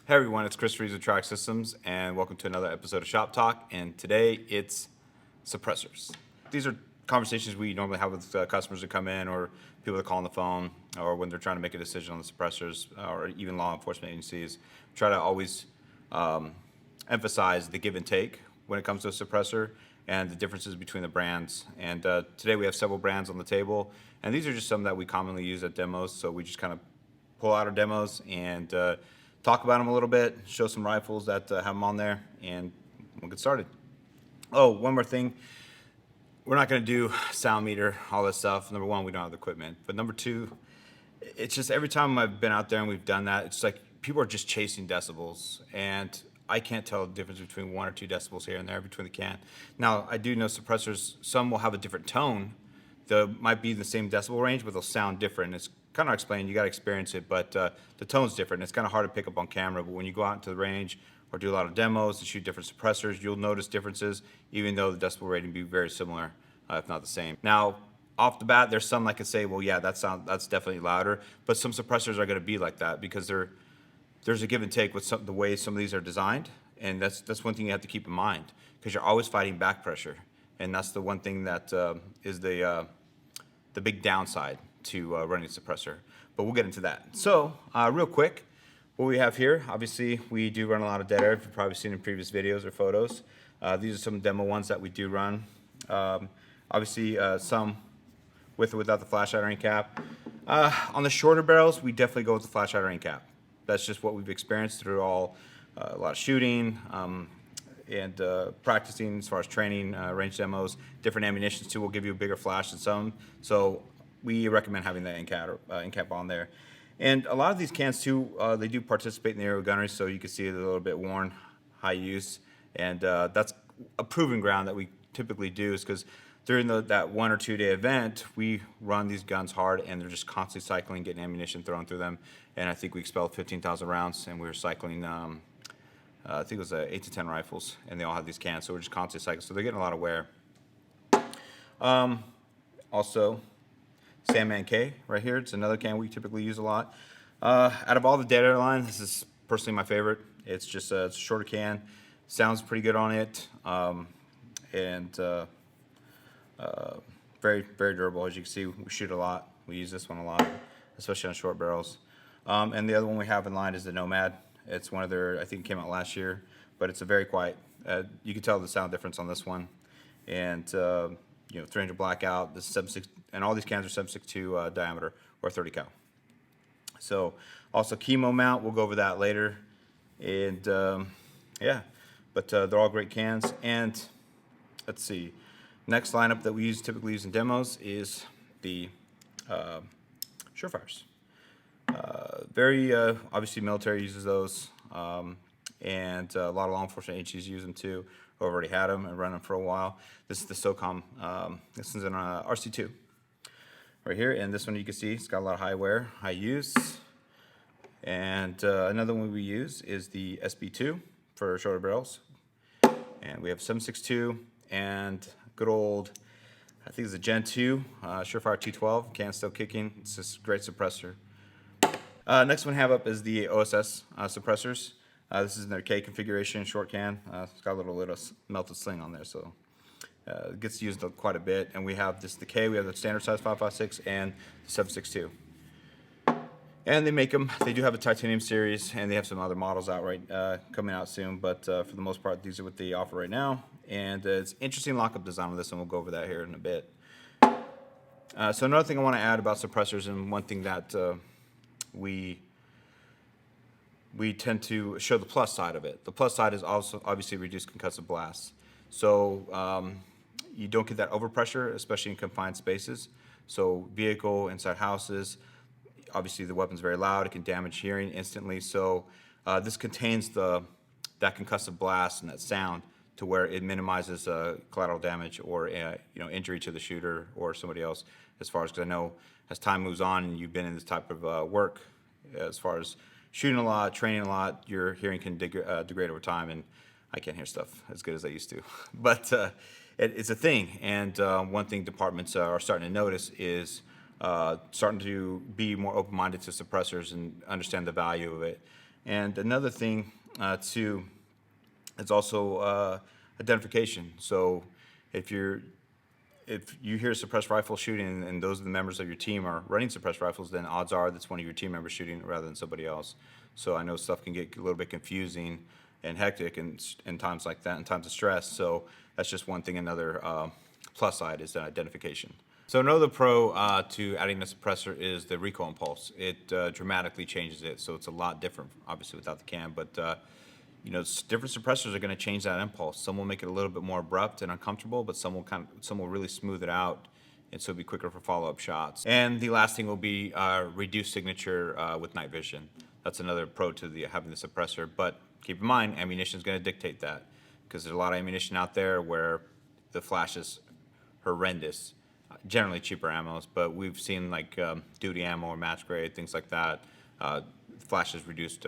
Hey everyone, it's Chris Reeves with TRIARC Systems, and welcome to another episode of Shop Talk. And today it's suppressors. These are conversations we normally have with customers that come in, or people that call on the phone, or when they're trying to make a decision on the suppressors, or even law enforcement agencies. Try to always emphasize the give and take when it comes to a suppressor and the differences between the brands. And today we have several brands on the table, and these are just some that we commonly use at demos. So we just kind of pull out our demos and talk about them a little bit, show some rifles that have them on there, and we'll get started. Oh, one more thing. We're not going to do sound meter, all this stuff. Number one, we don't have the equipment. But number two, it's just every time I've been out there and we've done that, it's like people are just chasing decibels. And I can't tell the difference between 1 or 2 decibels here and there between the can. Now, I do know suppressors, some will have a different tone. They might be in the same decibel range, but they'll sound different. It's kind of explained, you got to experience it, but the tone's different. It's kind of hard to pick up on camera, but when you go out into the range or do a lot of demos and shoot different suppressors, you'll notice differences, even though the decibel rating be very similar, if not the same. Now, off the bat, there's some that could say, well, yeah, that's definitely louder, but some suppressors are going to be like that because there's a give and take with the way some of these are designed, and that's one thing you have to keep in mind because you're always fighting back pressure, and that's the one thing that is the big downside to running a suppressor. But we'll get into that. So real quick, what we have here, obviously we do run a lot of dead air. You've probably seen in previous videos or photos. These are some demo ones that we do run. Obviously some with or without the flash iron cap. On the shorter barrels, we definitely go with the flash iron cap. That's just what we've experienced through a lot of shooting and practicing as far as training, range demos. Different ammunitions too will give you a bigger flash than some. So we recommend having that end cap on there. And a lot of these cans too, they do participate in the aerial gunnery, so you can see they're a little bit worn, high use. And that's a proving ground that we typically do, is because during that 1 or 2 day event, we run these guns hard and they're just constantly cycling, getting ammunition thrown through them. And I think we expelled 15,000 rounds, and we were cycling, I think it was 8 to 10 rifles, and they all have these cans, so we're just constantly cycling. So they're getting a lot of wear. Also, Sandman K right here. It's another can we typically use a lot. Out of all the dead air line, this is personally my favorite. It's just it's a shorter can, sounds pretty good on it, and very, very durable. As you can see, we shoot a lot. We use this one a lot, especially on short barrels. And the other one we have in line is the Nomad. It's one of their, I think it came out last year, but it's a very quiet. You can tell the sound difference on this one. And 300 blackout. This is 7.6, and all these cans are 7.62 diameter or 30 cal. So also chemo mount. We'll go over that later. And yeah, but they're all great cans. And let's see. Next lineup that we typically use in demos is the Surefires. Very obviously military uses those, and a lot of law enforcement agencies use them too, who already had them and run them for a while. This is the SOCOM. This is an RC2 right here, and this one you can see it's got a lot of high wear, high use. And another one we use is the SB2 for shorter barrels, and we have 7.62 and good old, I think it's a Gen 2 Surefire 212 can, still kicking. It's just a great suppressor. Next one I have up is the Oss Suppressors. This is in their K configuration, short can. It's got a little melted sling on there, so it gets used quite a bit. And we have the K, we have the standard size 5.56 and the 7.62. And they make them, they do have a titanium series, and they have some other models out coming out soon, but for the most part, these are what they offer right now. And it's interesting lockup design with this, and we'll go over that here in a bit. So another thing I want to add about suppressors, and one thing that we tend to show the plus side of it. The plus side is also obviously reduced concussive blasts. So you don't get that overpressure, especially in confined spaces. So vehicle, inside houses, obviously the weapon's very loud. It can damage hearing instantly. So this contains that concussive blast and that sound to where it minimizes collateral damage or injury to the shooter or somebody else. As far as, because I know as time moves on and you've been in this type of work, as far as shooting a lot, training a lot, your hearing can degrade over time, and I can't hear stuff as good as I used to. But it's a thing, and one thing departments are starting to notice is starting to be more open-minded to suppressors and understand the value of it. And another thing too, is also identification. So if you hear a suppressed rifle shooting and those of the members of your team are running suppressed rifles, then odds are that's one of your team members shooting rather than somebody else. So I know stuff can get a little bit confusing and hectic in times like that, in times of stress. So that's just one thing. Another plus side is identification. So another pro to adding the suppressor is the recoil impulse. It dramatically changes it, so it's a lot different, obviously, without the cam. But different suppressors are going to change that impulse. Some will make it a little bit more abrupt and uncomfortable, but some will really smooth it out, and so it'll be quicker for follow-up shots. And the last thing will be reduced signature with night vision. That's another pro to having the suppressor. But keep in mind, ammunition is going to dictate that, because there's a lot of ammunition out there where the flash is horrendous. Generally cheaper ammos, but we've seen like duty ammo or match grade, things like that. Flash is reduced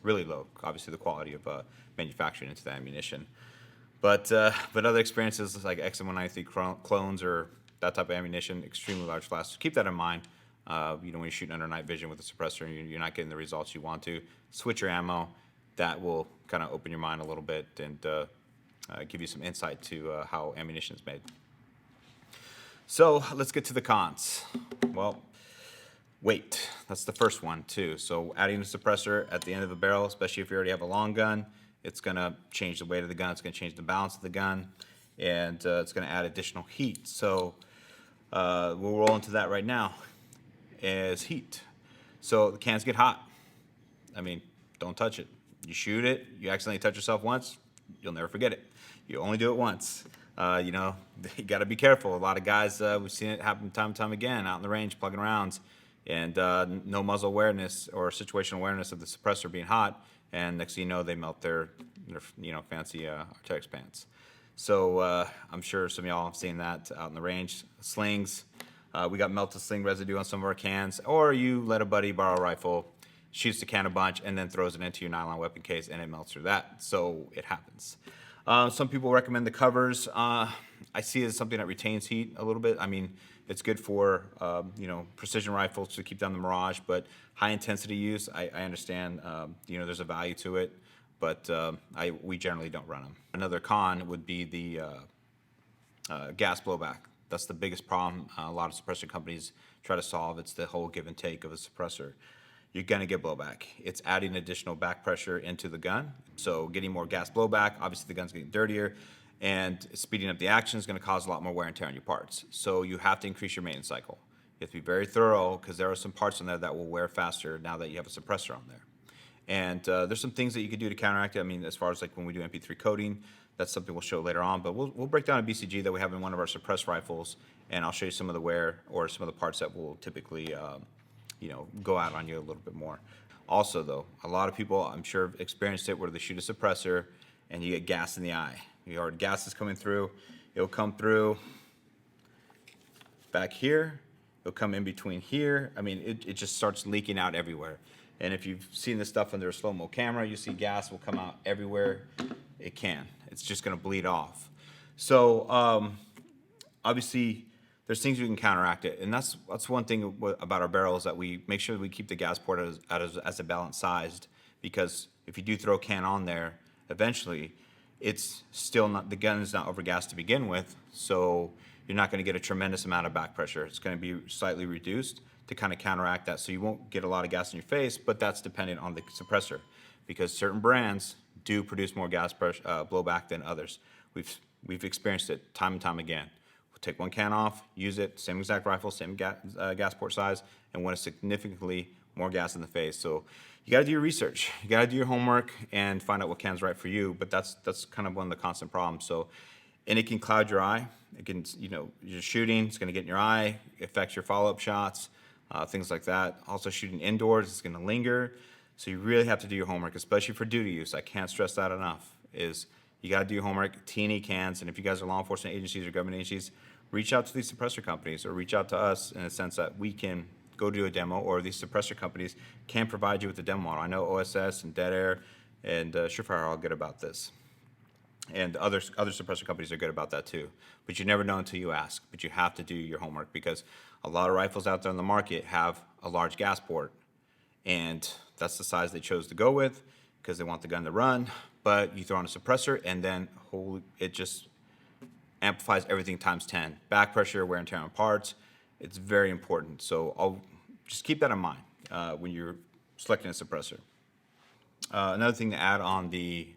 really low, obviously the quality of manufacturing into the ammunition. But other experiences like XM193 clones or that type of ammunition, extremely large flashes. So keep that in mind. When you're shooting under night vision with a suppressor and you're not getting the results you want to, switch your ammo. That will kind of open your mind a little bit and give you some insight to how ammunition is made. So let's get to the cons. Well, weight. That's the first one too. So adding a suppressor at the end of the barrel, especially if you already have a long gun, it's going to change the weight of the gun. It's going to change the balance of the gun, and it's going to add additional heat. So we'll roll into that right now. Is heat. So the cans get hot. I mean, don't touch it. You shoot it. You accidentally touch yourself once, you'll never forget it. You only do it once. You got to be careful. A lot of guys, we've seen it happen time and time again out in the range, plugging rounds, and no muzzle awareness or situational awareness of the suppressor being hot, and next thing you know, they melt their fancy Arc'teryx pants. So I'm sure some of y'all have seen that out in the range. Slings, we got melted sling residue on some of our cans, or you let a buddy borrow a rifle, shoots the can a bunch, and then throws it into your nylon weapon case, and it melts through that. So it happens. Some people recommend the covers. I see it as something that retains heat a little bit. I mean, it's good for precision rifles to keep down the mirage, but high intensity use, I understand. There's a value to it, but we generally don't run them. Another con would be the gas blowback. That's the biggest problem a lot of suppressor companies try to solve. It's the whole give and take of a suppressor. You're going to get blowback. It's adding additional back pressure into the gun. So getting more gas blowback, obviously the gun's getting dirtier, and speeding up the action is going to cause a lot more wear and tear on your parts. So you have to increase your maintenance cycle. You have to be very thorough, because there are some parts in there that will wear faster now that you have a suppressor on there. And there's some things that you can do to counteract it. I mean, as far as like when we do MP3 coating, that's something we'll show later on. But we'll break down a BCG that we have in one of our suppressed rifles, and I'll show you some of the wear or some of the parts that will typically go out on you a little bit more. Also, though, a lot of people, I'm sure, have experienced it where they shoot a suppressor and you get gas in the eye. You heard gas is coming through. It'll come through back here. It'll come in between here. I mean, it just starts leaking out everywhere. And if you've seen this stuff under a slow-mo camera, you see gas will come out everywhere it can. It's just going to bleed off. So obviously, there's things we can counteract it, and that's one thing about our barrels, that we make sure that we keep the gas port as a balanced sized, because if you do throw a can on there, eventually, it's still not, the gun is not overgassed to begin with, so you're not going to get a tremendous amount of back pressure. It's going to be slightly reduced to kind of counteract that, so you won't get a lot of gas in your face, but that's dependent on the suppressor, because certain brands do produce more gas pressure, blowback than others. We've experienced it time and time again. Take one can off, use it, same exact rifle, same gas port size, and went significantly more gas in the face. So you got to do your research, you got to do your homework, and find out what can's right for you. But that's kind of one of the constant problems. So, and it can cloud your eye. It can, you're shooting, it's going to get in your eye, affects your follow-up shots, things like that. Also, shooting indoors, it's going to linger. So you really have to do your homework, especially for duty use. I can't stress that enough. Is you got to do your homework. T&E cans, and if you guys are law enforcement agencies or government agencies, reach out to these suppressor companies, or reach out to us in a sense that we can go do a demo, or these suppressor companies can provide you with a demo model. I know OSS and Dead Air and Surefire are all good about this. And other suppressor companies are good about that too. But you never know until you ask. But you have to do your homework, because a lot of rifles out there on the market have a large gas port, and that's the size they chose to go with because they want the gun to run. But you throw on a suppressor, and then it just amplifies everything times 10. Back pressure, wear and tear on parts, it's very important. So I'll just keep that in mind when you're selecting a suppressor. Another thing to add on the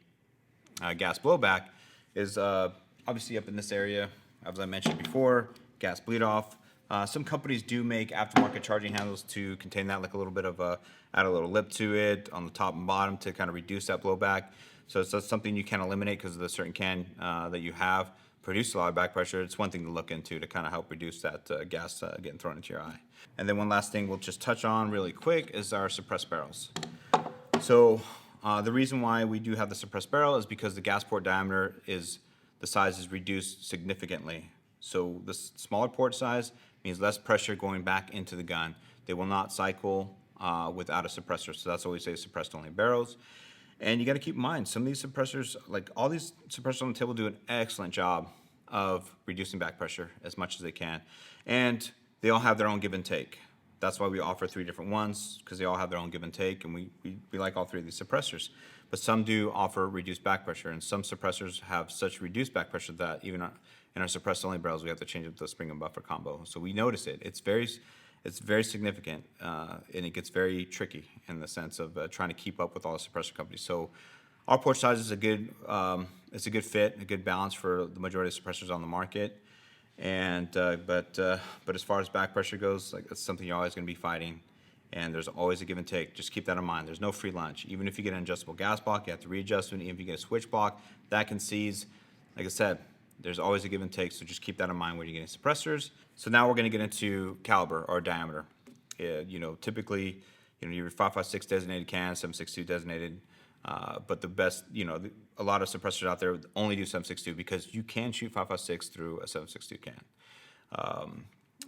gas blowback is obviously up in this area, as I mentioned before, gas bleed off. Some companies do make aftermarket charging handles to contain that, like a little bit of add a little lip to it on the top and bottom to kind of reduce that blowback. So it's something you can eliminate because of the certain can that you have produce a lot of back pressure. It's one thing to look into to kind of help reduce that gas getting thrown into your eye. And then one last thing we'll just touch on really quick is our suppressed barrels. So the reason why we do have the suppressed barrel is because the gas port diameter the size is reduced significantly. So the smaller port size means less pressure going back into the gun. They will not cycle without a suppressor. So that's why we say suppressed only barrels. And you got to keep in mind, some of these suppressors, like all these suppressors on the table, do an excellent job of reducing back pressure as much as they can. And they all have their own give and take. That's why we offer 3 different ones, because they all have their own give and take, and we like all 3 of these suppressors. But some do offer reduced back pressure, and some suppressors have such reduced back pressure that even in our suppressed only barrels, we have to change up the spring and buffer combo. So we notice it. It's very significant, and it gets very tricky in the sense of trying to keep up with all the suppressor companies. So our port size is a good fit, a good balance for the majority of suppressors on the market. And but as far as back pressure goes, like it's something you're always going to be fighting, and there's always a give and take. Just keep that in mind. There's no free lunch. Even if you get an adjustable gas block, you have to readjust it. Even if you get a switch block, that can seize. Like I said, there's always a give and take. So just keep that in mind when you're getting suppressors. So now we're going to get into caliber or diameter. Typically, your 5.56 designated can, 7.62 designated. But the best, a lot of suppressors out there only do 7.62 because you can shoot 5.56 through a 7.62 can.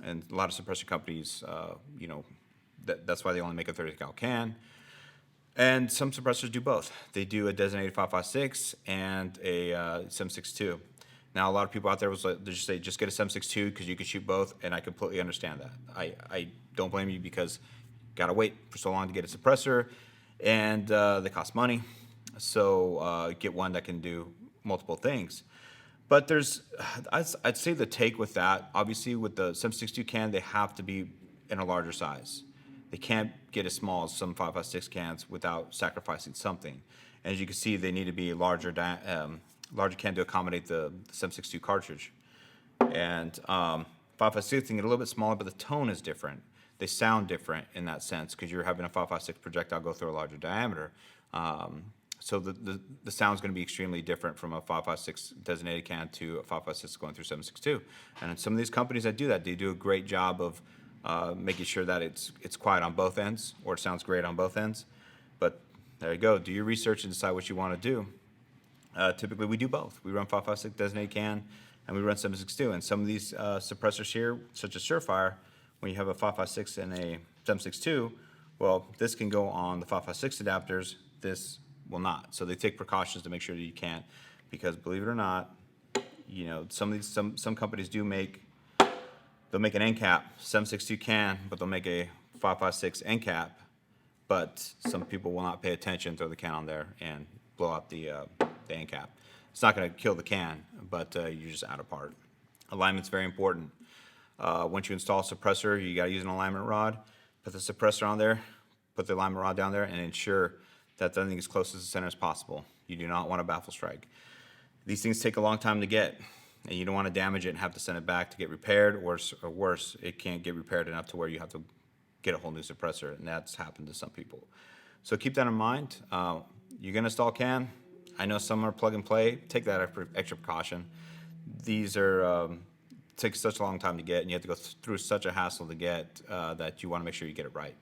And a lot of suppressor companies, that's why they only make a 30 cal can. And some suppressors do both. They do a designated 5.56 and a 7.62. Now, a lot of people out there they just say, just get a 7.62 because you can shoot both, and I completely understand that. I don't blame you because you got to wait for so long to get a suppressor, and they cost money. So get one that can do multiple things. But I'd say the take with that, obviously with the 7.62 can, they have to be in a larger size. They can't get as small as some 5.56 cans without sacrificing something. And as you can see, they need to be larger can to accommodate the 7.62 cartridge. And 5.56 can get a little bit smaller, but the tone is different. They sound different in that sense because you're having a 5.56 projectile go through a larger diameter. So the sound's going to be extremely different from a 5.56 designated can to a 5.56 going through 7.62. And some of these companies that do that, they do a great job of making sure that it's quiet on both ends, or it sounds great on both ends. But there you go. Do your research and decide what you want to do. Typically, we do both. We run 5.56 designated can, and we run 7.62. And some of these suppressors here, such as Surefire, when you have a 5.56 and a 7.62, well, this can go on the 5.56 adapters. This will not. So they take precautions to make sure that you can't, because believe it or not, some companies do they'll make an end cap 7.62 can, but they'll make a 5.56 end cap. But some people will not pay attention, throw the can on there, and blow out the end cap. It's not going to kill the can, but you're just out of part. Alignment's very important. Once you install a suppressor, you got to use an alignment rod. Put the suppressor on there, put the alignment rod down there, and ensure that the thing is close to the center as possible. You do not want a baffle strike. These things take a long time to get, and you don't want to damage it and have to send it back to get repaired, or worse, it can't get repaired enough to where you have to get a whole new suppressor, and that's happened to some people. So keep that in mind. You're going to install can. I know some are plug and play. Take that extra precaution. These take such a long time to get, and you have to go through such a hassle to get that you want to make sure you get it right.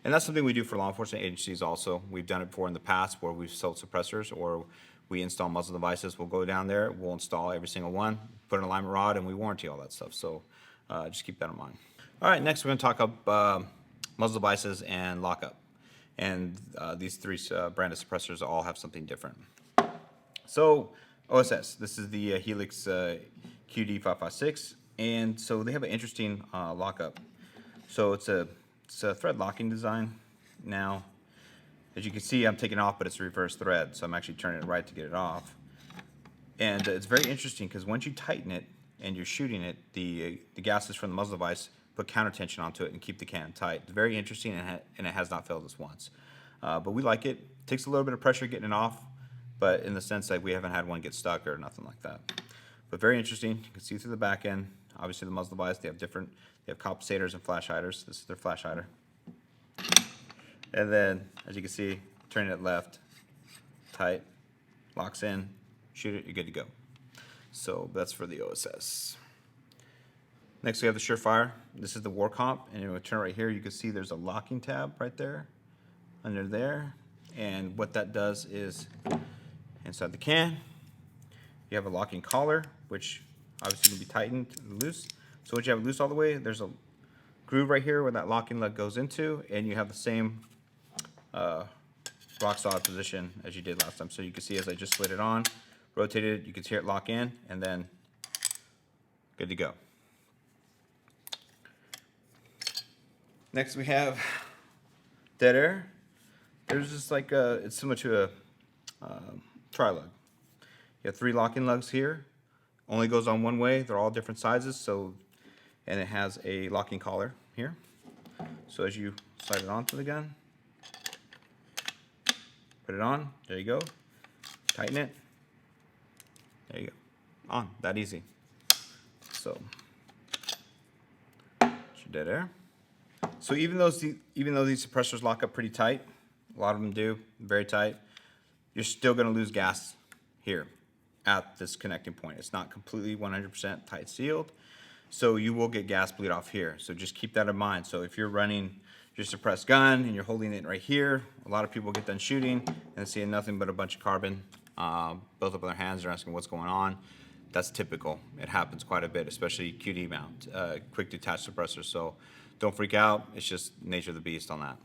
And that's something we do for law enforcement agencies also. We've done it before in the past where we've sold suppressors or we install muzzle devices. We'll go down there, we'll install every single one, put an alignment rod, and we warranty all that stuff. So just keep that in mind. All right, next we're going to talk about muzzle devices and lockup. And these 3 branded suppressors all have something different. So OSS, this is the Helix QD556, and so they have an interesting lockup. So it's a thread locking design. Now, As you can see, I'm taking it off, but it's a reverse thread, so I'm actually turning it right to get it off. And it's very interesting because once you tighten it and you're shooting it, the gases from the muzzle device put counter tension onto it and keep the can tight. It's very interesting, and it has not failed us once. But we like it. It takes a little bit of pressure getting it off, but in the sense that we haven't had one get stuck or nothing like that. But very interesting. You can see through the back end. Obviously, the muzzle device, they have compensators and flash hiders. This is their flash hider. And then, as you can see, turning it left, tight, locks in, shoot it, you're good to go. So that's for the OSS. Next, we have the Surefire. This is the war comp, and when we turn right here, you can see there's a locking tab right there, under there. And what that does is, inside the can, you have a locking collar, which obviously can be tightened and loose. So once you have it loose all the way, there's a groove right here where that locking lug goes into, and you have the same rock solid position as you did last time. So you can see as I just slid it on, rotated it, you can hear it lock in, and then good to go. Next we have dead air. There's just like it's similar to a tri-lug. You have 3 locking lugs here. Only goes on one way. They're all different sizes. So, and it has a locking collar here. So as you slide it onto the gun, put it on. There you go. Tighten it. There you go. On. That easy. So, dead air. So even though these suppressors lock up pretty tight, a lot of them do, very tight, you're still going to lose gas here at this connecting point. It's not completely 100% tight sealed, so you will get gas bleed off here. So just keep that in mind. So if you're running your suppressed gun and you're holding it right here, a lot of people get done shooting and see nothing but a bunch of carbon built up on their hands. They're asking what's going on. That's typical. It happens quite a bit, especially QD mount, quick detach suppressors. So don't freak out. It's just nature of the beast on that.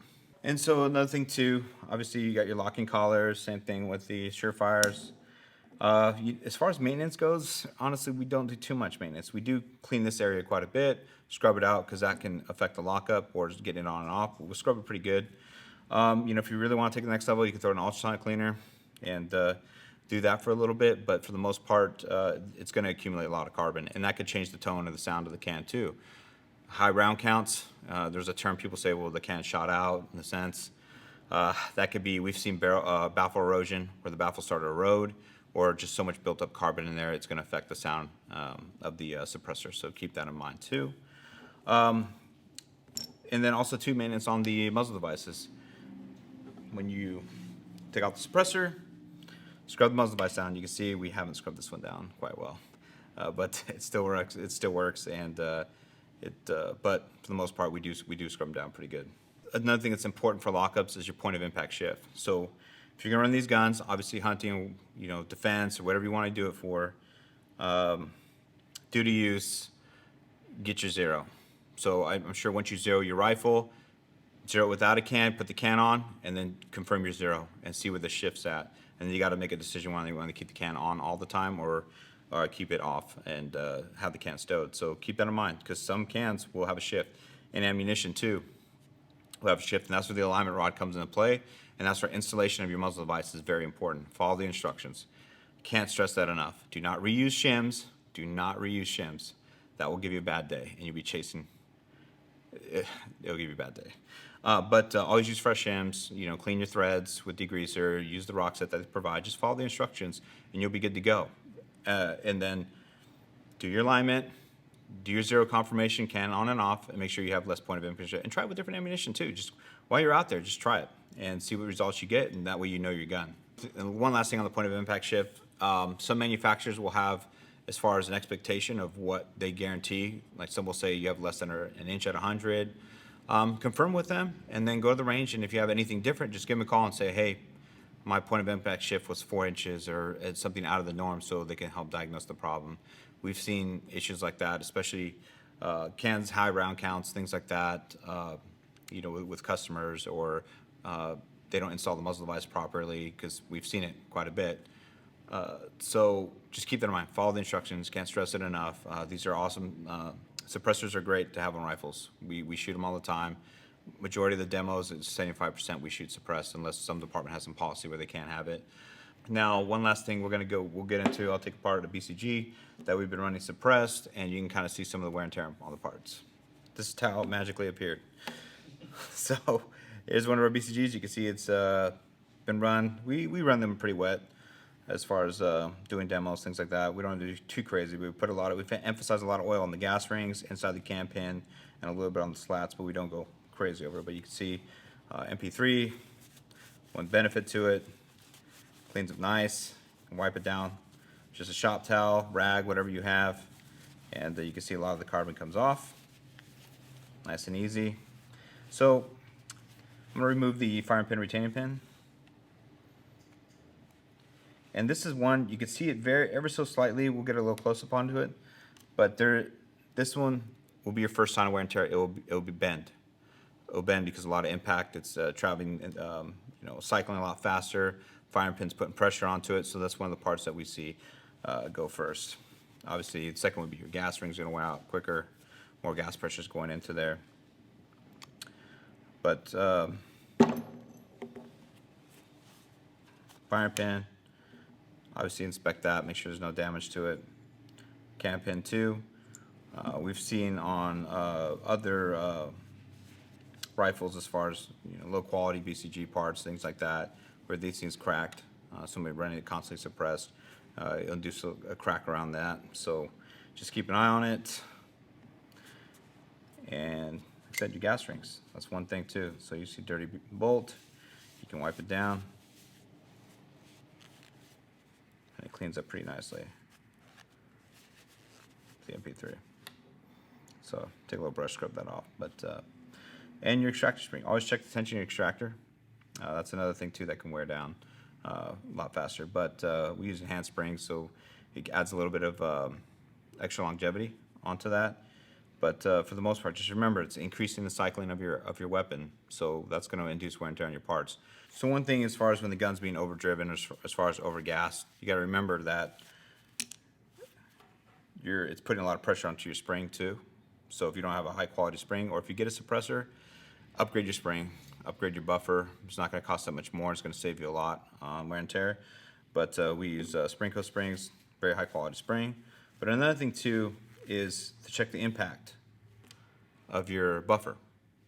And so another thing too, obviously you got your locking collars, same thing with the Surefires. As far as maintenance goes, honestly, we don't do too much maintenance. We do clean this area quite a bit, scrub it out because that can affect the lockup or just getting it on and off. But we'll scrub it pretty good. If you really want to take it to the next level, you can throw an ultrasonic cleaner and do that for a little bit. But for the most part, it's going to accumulate a lot of carbon, and that could change the tone of the sound of the can too. High round counts, there's a term people say, well, the can shot out in a sense. That could be, we've seen baffle erosion where the baffle started to erode, or just so much built up carbon in there, it's going to affect the sound of the suppressor. So keep that in mind too. And then also too, maintenance on the muzzle devices. When you take out the suppressor, scrub the muzzle device down. You can see we haven't scrubbed this one down quite well, but it still works. It still works, and but for the most part, we do scrub them down pretty good. Another thing that's important for lockups is your point of impact shift. So if you're gonna run these guns, obviously hunting, defense or whatever you want to do it for, duty use, get your zero. So I'm sure once you zero your rifle, zero it without a can, put the can on, and then confirm your zero and see where the shift's at. And then you got to make a decision whether you want to keep the can on all the time or keep it off and have the can stowed. So keep that in mind because some cans will have a shift, and ammunition too will have a shift, and that's where the alignment rod comes into play, and that's where installation of your muzzle device is very important. Follow the instructions. Can't stress that enough. Do not reuse shims. Do not reuse shims. That will give you a bad day, and you'll be chasing. It'll give you a bad day. But always use fresh shims. Clean your threads with degreaser. Use the rock set that they provide. Just follow the instructions, and you'll be good to go. And then do your alignment, do your zero confirmation, can on and off, and make sure you have less point of impact. And try it with different ammunition too. Just while you're out there, just try it and see what results you get, and that way you know your gun. And one last thing on the point of impact shift, some manufacturers will have, as far as an expectation of what they guarantee, like some will say you have less than an inch at 100. Confirm with them, and then go to the range, and if you have anything different, just give them a call and say, hey, my point of impact shift was 4 inches, or it's something out of the norm, so they can help diagnose the problem. We've seen issues like that, especially cans, high round counts, things like that, with customers, or they don't install the muzzle device properly, because we've seen it quite a bit. So just keep that in mind. Follow the instructions. Can't stress it enough. These are awesome. Suppressors are great to have on rifles. We shoot them all the time. Majority of the demos is 75% we shoot suppressed unless some department has some policy where they can't have it. Now, one last thing we'll get into, I'll take apart the BCG that we've been running suppressed, and you can kind of see some of the wear and tear on the parts. This is how it magically appeared. So here's one of our BCGs. You can see it's been run. We run them pretty wet as far as doing demos, things like that. We don't do too crazy. We emphasize a lot of oil on the gas rings, inside the cam pin, and a little bit on the slats, but we don't go crazy over it. But you can see MP3, one benefit to it, cleans up nice, wipe it down. Just a shop towel, rag, whatever you have, and you can see a lot of the carbon comes off. Nice and easy. So I'm going to remove the firing pin retaining pin. And this is one, you can see it ever so slightly. We'll get a little close up onto it. But this one will be your first sign of wear and tear. It will be bent. It will bend because of a lot of impact. It's traveling, cycling a lot faster. Firing pin's putting pressure onto it. So that's one of the parts that we see go first. Obviously, the second would be your gas rings. Going to wear out quicker. More gas pressure is going into there. But firing pin, obviously inspect that, make sure there's no damage to it. Cam pin 2, we've seen on other rifles as far as low quality BCG parts, things like that, where these things cracked. Somebody running it constantly suppressed, it'll do a crack around that. So just keep an eye on it. And set your gas rings. That's one thing too. So you see dirty bolt, you can wipe it down, and it cleans up pretty nicely. The MP3. So take a little brush, scrub that off. But and your extractor spring. Always check the tension of your extractor. That's another thing too that can wear down a lot faster. But we use hand springs, so it adds a little bit of extra longevity onto that. But for the most part, just remember it's increasing the cycling of your weapon, so that's going to induce wear and tear on your parts. So one thing, as far as when the gun's being overdriven, as far as overgassed, you got to remember that it's putting a lot of pressure onto your spring too. So if you don't have a high quality spring, or if you get a suppressor, upgrade your spring, upgrade your buffer. It's not going to cost that much more. It's going to save you a lot on wear and tear. But we use Springco springs, very high quality spring. But another thing too is to check the impact of your buffer.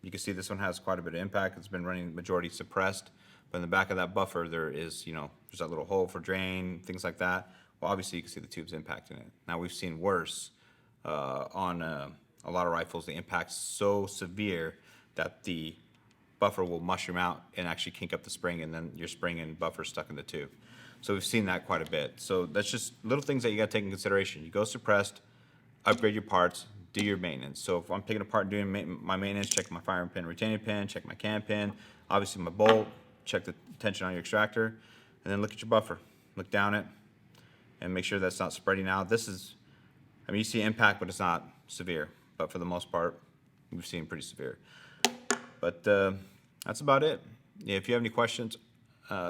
You can see this one has quite a bit of impact. It's been running majority suppressed, but in the back of that buffer there is, there's that little hole for drain, things like that. Well, obviously you can see the tubes impacting it. Now we've seen worse on a lot of rifles. The impact's so severe that the buffer will mushroom out and actually kink up the spring, and then your spring and buffer stuck in the tube. So we've seen that quite a bit. So that's just little things that you got to take in consideration. You go suppressed, upgrade your parts, do your maintenance. So if I'm taking apart and doing my maintenance, check my firing pin, retaining pin, check my cam pin, obviously my bolt, check the tension on your extractor, and then look at your buffer. Look down it and make sure that's not spreading out. You see impact, but it's not severe. But for the most part, we've seen pretty severe. But that's about it. If you have any questions,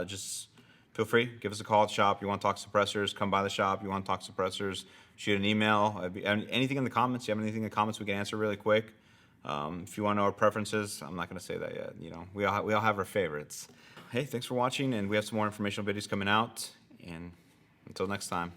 just feel free, give us a call at the shop. You want to talk suppressors, come by the shop. You want to talk suppressors, shoot an email. Anything in the comments, you have anything in the comments we can answer really quick. If you want to know our preferences, I'm not going to say that yet. We all have our favorites. Hey, thanks for watching, and we have some more informational videos coming out. And until next time.